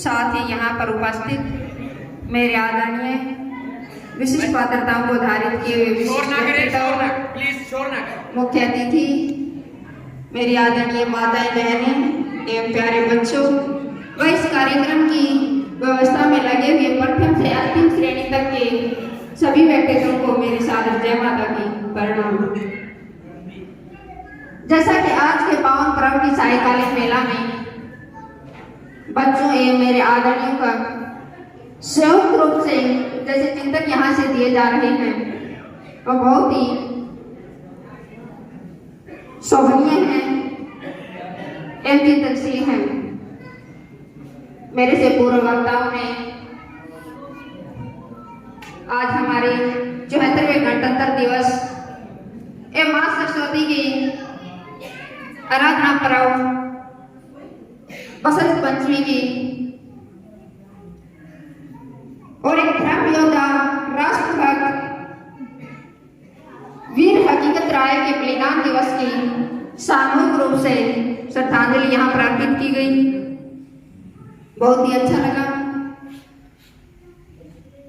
साथ ही यहाँ पर उपस्थित मेरे आदरणीय विशिष्ट पात्रताओं को धारित किए हुए मुख्य अतिथि, मेरी आदरणीय माताएं, बहनें एवं प्यारे बच्चों व इस कार्यक्रम की व्यवस्था में लगे हुए प्रथम से अंतिम श्रेणी तक के सभी व्यक्तित्वों को मेरे सादर जय माता की प्रणाम। जैसा कि आज के पावन पर्व की सायकालीन मेला में बच्चों एवं मेरे आदरणीयों का संयुक्त रूप से जैसे चिंतन यहाँ से दिए जा रहे हैं वह बहुत ही शोभनीय है एवं चिंतनशील है। मेरे से पूर्व वक्ताओं ने आज हमारे 74वें गणतंत्र दिवस एवं मां सरस्वती की आराधना पर्व बसंत पंचमी की और एक धर्म योद्धा राष्ट्रभक्त वीर हकीकत राय के बलिदान दिवस की सामूहिक रूप से श्रद्धांजलि यहाँ पर अर्पित की गई। बहुत ही अच्छा लगा।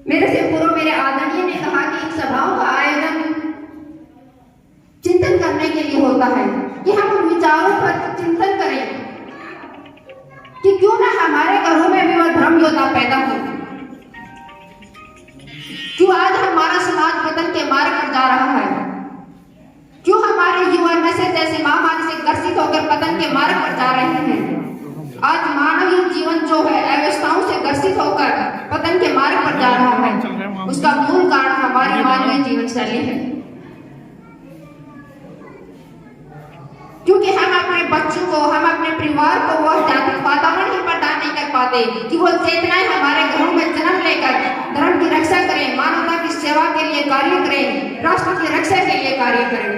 मेरे से पूर्व मेरे आदरणीय ने कहा कि इन सभाओं का आयोजन चिंतन करने के लिए होता है कि हम उन विचारों पर चिंतन करें कि क्यों ना हमारे घरों में भी वह धर्म योद्धा पैदा हो। क्यों आज हमारा समाज पतन के मार्ग पर जा रहा है? क्यों हमारे युवा नशे जैसे महामारी से ग्रसित होकर पतन के मार्ग पर जा रहे हैं? आज मानवीय जीवन जो है अव्यवस्थाओं से ग्रसित होकर पतन के मार्ग पर जा रहा है, उसका मूल कारण हमारी मानवीय जीवन शैली है। क्योंकि हम अपने बच्चों को, हम अपने परिवार को वो आध्यात्मिक वातावरण ही प्रदान नहीं कर पाते कि वो चेतनाएं हमारे घरों में जन्म लेकर धर्म की रक्षा करें, मानवता की सेवा के लिए कार्य करें, राष्ट्र की रक्षा के लिए कार्य करें।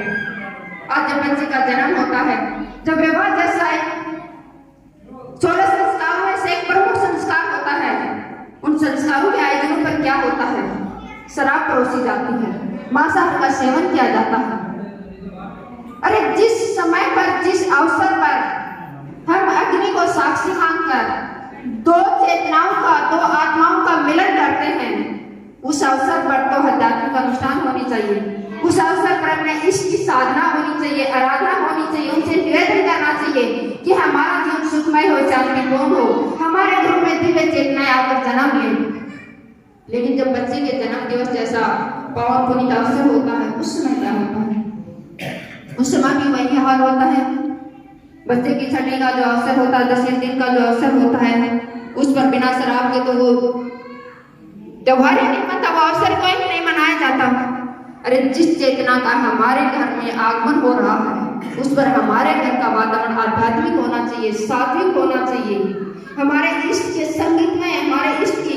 आज जब बच्चे का जन्म होता है, जब विवाह जैसा 16 संस्कारों में से एक प्रमुख संस्कार होता है, उन संस्कारों के आयोजनों पर क्या होता है? शराब परोसी जाती है, मांसाहार का सेवन किया जाता है। अरे जिस समय पर, जिस अवसर पर हम अग्नि को साक्षी मानकर दो चेतनाओं का, दो आत्माओं का मिलन करते हैं, उस अवसर पर तो आध्यात्मिक अनुष्ठान होनी चाहिए। उस अवसर पर अपने इष्ट की साधना होनी चाहिए, आराधना होनी चाहिए, उनसे निवेदन करना चाहिए कि हमारा जीवन सुखमय हो, शांतिपूर्ण हो, हमारे घरों में दिव्य चेतनाएं आकर जन्म लें। लेकिन जब बच्चे के जन्म दिवस जैसा पावन पुनीत अवसर होता है, उस समय क्या होता है? उस समय भी वही हाल होता है। बच्चे की छठी का जो अवसर होता है, 10वें दिन का जो अवसर होता है, उस पर बिना शराब के तो वो त्योहार ही नहीं बनता, वो अवसर कोई भी नहीं मनाया जाता। अरे जिस चेतना का हमारे घर में आगमन हो रहा है, उस पर हमारे घर का वातावरण आध्यात्मिक होना चाहिए, सात्विक होना चाहिए। हमारे इष्ट के संगीत में, हमारे इष्ट की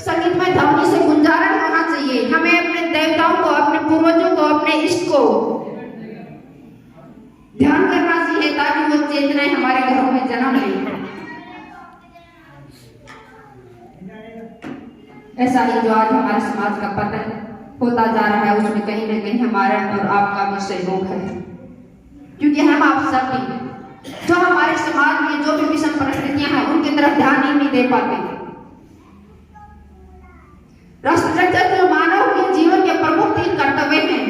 संगीत में ध्वनि से गुंजारण होना चाहिए। हमें अपने देवताओं को, अपने पूर्वजों को, अपने इष्ट को ध्यान करना चाहिए ताकि वो चेतनाएं हमारे घरों में जन्म लें। ऐसा ही जो आज हमारे समाज का पतन होता जा रहा है, उसमें कहीं ना कहीं हमारा और आपका भी सहयोग है। क्योंकि हम आप सब भी जो हमारे समाज में जो भी विषम परिस्थितियां हैं, उनकी तरफ ध्यान ही नहीं दे पाते। राष्ट्र रक्षा जो मानव के जीवन के प्रमुख 3 कर्तव्य हैं,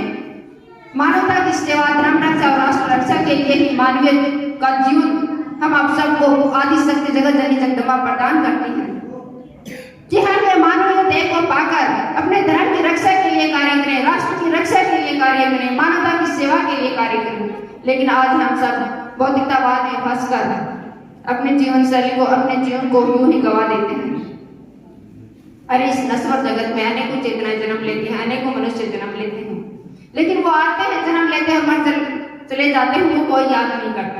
मानवता की सेवा, धर्म रक्षा और राष्ट्र रक्षा के लिए ही मानवीय का जीवन हम आप सबको आदि शक्ति जगत जननी जगदम्बा प्रदान करती है कि हम ये मानवीय देह को पाकर अपने धर्म की रक्षा के लिए कार्य करें, राष्ट्र की रक्षा के लिए कार्य करें, मानवता की सेवा के लिए कार्य करें। लेकिन आज हम सब भौतिकतावाद में फंसकर अपने जीवन शैली को, अपने जीवन को यूं ही गवा देते हैं। अरे इस नश्वर जगत में अनेकों चेतनाएं जन्म लेती हैं, अनेकों मनुष्य जन्म लेते हैं, लेकिन वो आते हैं, जन्म लेते हैं, मर चले जाते हैं, उनको कोई याद नहीं करता।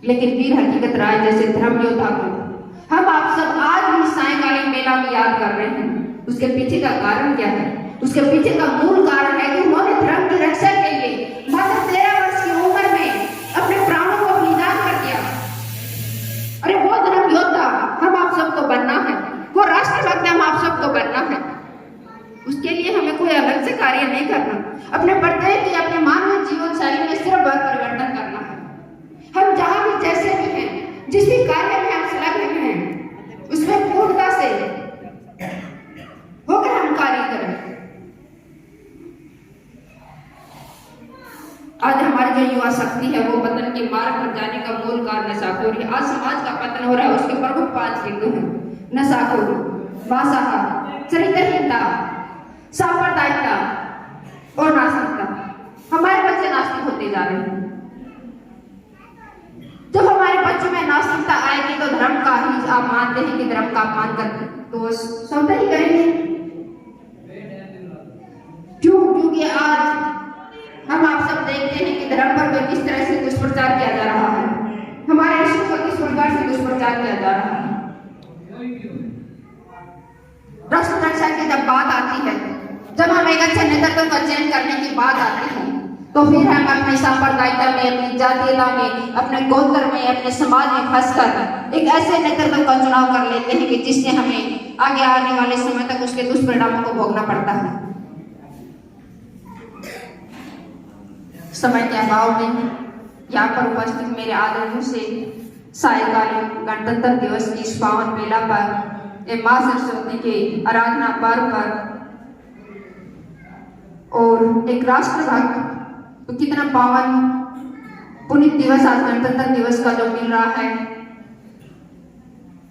लेकिन वीर हकीकत राय जैसे धर्म योद्धा को हम आप सब आज भी सायकालीन मेला में याद कर रहे हैं। उसके पीछे का कारण क्या है? उसके पीछे का मूल कारण है कि उन्होंने धर्म की रक्षा के लिए मात्र 13 वर्ष की उम्र में अपने प्राणों को बलिदान कर दिया। अरे वो धर्म योद्धा हम आप सबको बनना है, वो राष्ट्रभक्त हम आप सबको बनना है। उसके लिए हमें कोई अलग से कार्य नहीं करना, अपने प्रत्येक की, अपने मानवीय जीवन शैली में सिर्फ परिवर्तन करना है। हम जहाँ भी जैसे भी हैं, जिस भी कार्य में हम संलग्न हैं, बर्बादी हो रही है। आज समाज का पतन हो रहा है, उसके प्रमुख 5 बिंदु हैं: नशाखोर, मांसाहार, चरित्रहीनता, सांप्रदायिकता और नास्तिकता। हमारे बच्चे नास्तिक होते जा रहे हैं। जब हमारे बच्चों में नास्तिकता आएगी तो धर्म का ही, आप मानते हैं कि धर्म का अपमान करते तो स्वतः ही करेंगे। क्योंकि आज हम आप सब देखते हैं कि धर्म पर किस तरह से दुष्प्रचार किया जा रहा है, हमारे ऋषियों पर किस प्रकार से दुष्प्रचार किया जा रहा है। राष्ट्र रक्षा की जब बात आती है, जब हम एक अच्छे नेतृत्व का चयन करने की बात आती है, तो फिर हम अपनी सांप्रदायिकता में, अपनी जातीयता में, अपने गोत्र में, अपने समाज में फंसकर एक ऐसे नेतृत्व का चुनाव कर लेते हैं कि जिससे हमें आगे आने वाले समय तक उसके दुष्परिणामों को भोगना पड़ता है। समय के अभाव में यहाँ पर उपस्थित मेरे आदरणीयों से सायकालीन गणतंत्र दिवस की इस पावन बेला पर, मां सरस्वती के आराधना पर्व पर और एक राष्ट्रभक्त, तो कितना पावन पुनीत दिवस आज गणतंत्र दिवस का जो मिल रहा है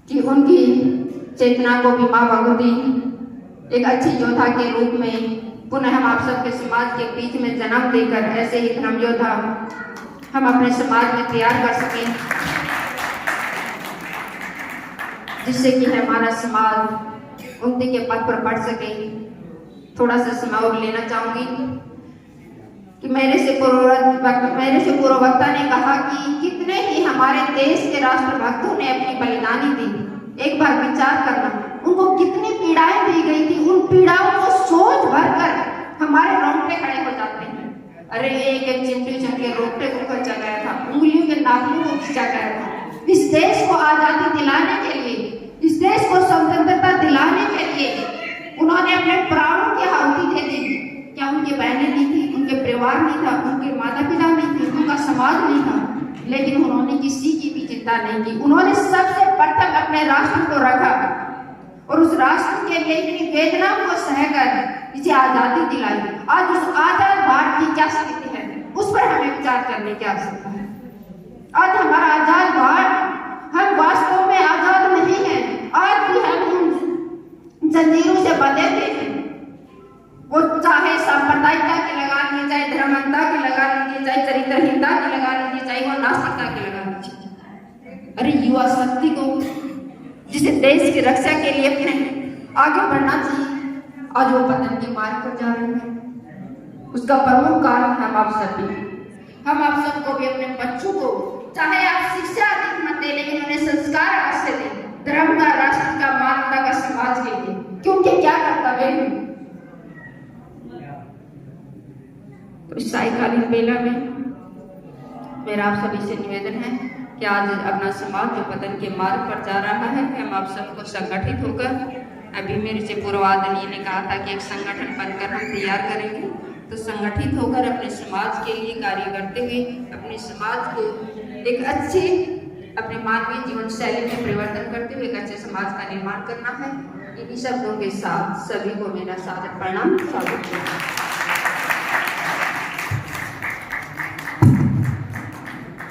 कि उनकी चेतना को भी मां भगवती एक अच्छी योद्धा के रूप में पुनः हम आप सबके समाज के बीच में जन्म देकर ऐसे ही धर्म योद्धा हम अपने समाज में तैयार कर सकें, जिससे कि हमारा समाज उन्नति के पथ पर बढ़ सके। थोड़ा सा समय और लेना चाहूंगी कि मेरे से पूर्व वक्ता ने कहा कि कितने ही हमारे देश के राष्ट्रभक्तों ने अपनी बलिदानी दी। एक बार विचार करना, उनको कितनी पीड़ाएं दी गई थी, उन पीड़ाओं को सोच भरकर हमारे रोंगटे खड़े हो जाते हैं। अरे एक चिमटी के रोंगटे को खींचा गया था, उंगलियों के नाखूनों को खींचा गया था। इस देश को आजादी दिलाने के लिए, इस देश को स्वतंत्रता दिलाने के लिए उन्होंने अपने प्राणों की आहुति दे दी। क्या उनकी बहनें नहीं थी, उनके परिवार नहीं था, उनके माता पिता नहीं थे, उनका समाज नहीं था, लेकिन उन्होंने किसी की भी चिंता नहीं की। उन्होंने सबसे प्रथम अपने राष्ट्र को रखा और उस राष्ट्र के लिए इतनी वेदना को सहकर इसे आजादी दिलाई। आज उस आजाद भारत की क्या स्थिति है, उस पर हमें विचार करने की आवश्यकता है। आज हमारा आजाद भारत, हम वास्तव में आजाद नहीं है। आज भी हम जंजीरों से बंधे थे, वो चाहे सांप्रदायिकता की लगा लीजिए, चाहे धर्मांधता की लगा लीजिए, चाहे चरित्रहीनता की लगा लीजिए, चाहे वो नास्तिकता की लगा लीजिए। अरे युवा शक्ति को जिसे देश की रक्षा के लिए अपने आगे बढ़ना चाहिए, आज वो पतन के मार्ग पर जा रहे हैं। उसका प्रमुख कारण हम आप सब भी, हम आप सबको भी अपने बच्चों को, चाहे आप शिक्षा अधिक मत दें, लेकिन उन्हें संस्कार अवश्य दें, धर्म का, राष्ट्र का, मानवता का, समाज के लिए, क्योंकि क्या कर्तव्य है। तो इस सायकालीन बेला में मेरा आप सभी से निवेदन है कि आज अपना समाज जो पतन के मार्ग पर जा रहा है, हम आप सबको संगठित होकर, अभी मेरे से पूर्वादरणीय ने कहा था कि एक संगठन बनकर हम तैयार करेंगे, तो संगठित होकर अपने समाज के लिए कार्य करते हुए अपने समाज को एक अच्छे, अपने मानवीय जीवन शैली में परिवर्तन करते हुए एक अच्छे समाज का निर्माण करना है। इन्हीं शब्दों के साथ सभी को मेरा सादर प्रणाम, स्वागत है।